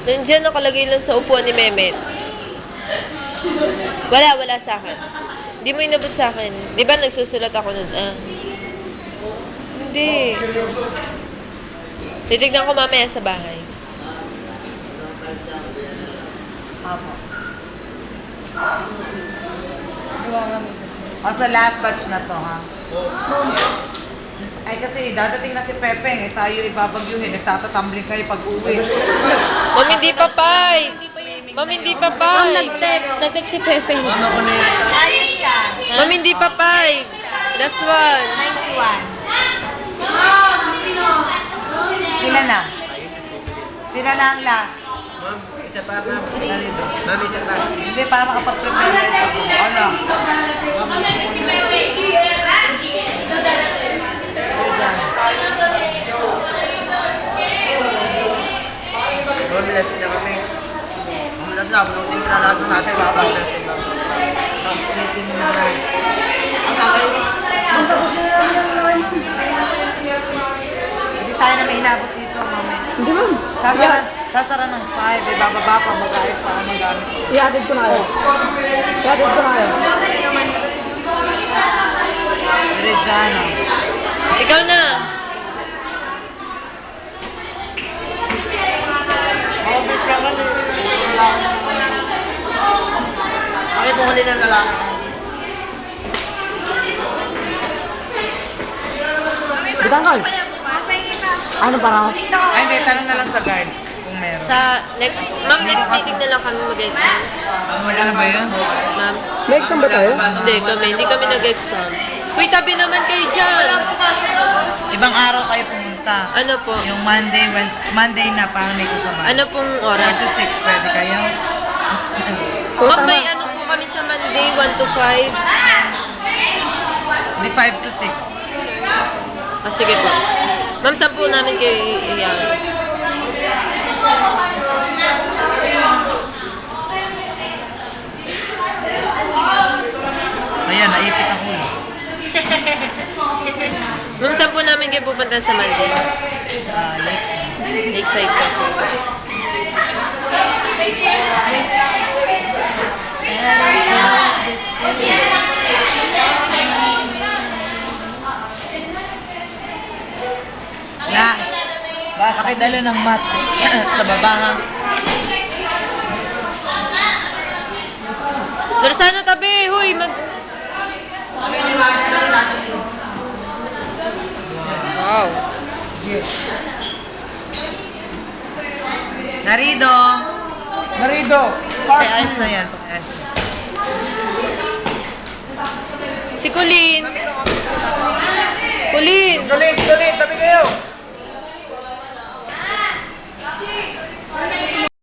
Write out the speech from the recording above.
Nandiyan nakalagay lang sa upuan ni Mehmet. Wala sa akin. Hindi mo inabot sa akin. Di ba nagsusulat ako nun? Hindi. Titignan ko mamaya sa bahay. Apo. O sa last batch na to, ha? Ay kasi dadating na si Pepeng, tayo ibabagyuhin, nagtatatumbling kayo pag-uwi. Ma'am, hindi pa 5. Ma'am, hindi pa 5. Nag-text si Pepe. Ano ko na yata? Ma'am, hindi pa 5. Last one. 91. Sila na. Sila na ang last. Ma'am, isa pa ma'am. Narito. Ma'am, isa pa. Hindi, para makapag-prepare na ito. Ano? Ma'am, bilas na kami. Bilas na, bunutin ko na lahat ng nasa ibabaw natin. Ma'am, Meeting mo na. ang sakay. Ang tapos na lang yung line. Hindi tayo na may inabot dito, mami. Hindi ma'am. Sasara ng 5, ibababa pa, mag-ayos para magamit. I-added ko na kayo. I-added ko na kayo. Reggiano. Ikaw na. Mabilis ka kasi. Bakit pumuli ng lalaki? Bitangkal. Ano para ako? Ay, hindi, tanong na lang sa guard kung meron. Sa next meeting na lang kami mag-exam. Wala na ba yun? Ma'am. May exam ba tayo? Hindi kami nag-exam. Uy, tabi naman kayo dyan. Ibang araw kayo pumunta. Ano po? Yung Monday na parang may kasama. Ano pong 4 oras? to 6, pwede kayo? Ma'am, may ano po kami sa Monday, 1 to 5. Hindi, 5 to 6. Sige po. Ma'am, saan po namin kayo iyan? Ayan, naipit ang ulo. Ma'am, saan po namin kayo pupunta sa Monday? Sa Lakeside kasi. Last. Pakidala ng mat sa baba, ha? Sir, sana tabi. Huy, Wow. Narido. Marido. Pakiayos na yan. Pakiayos na. Si Colleen. Colleen. Tuloy, tabi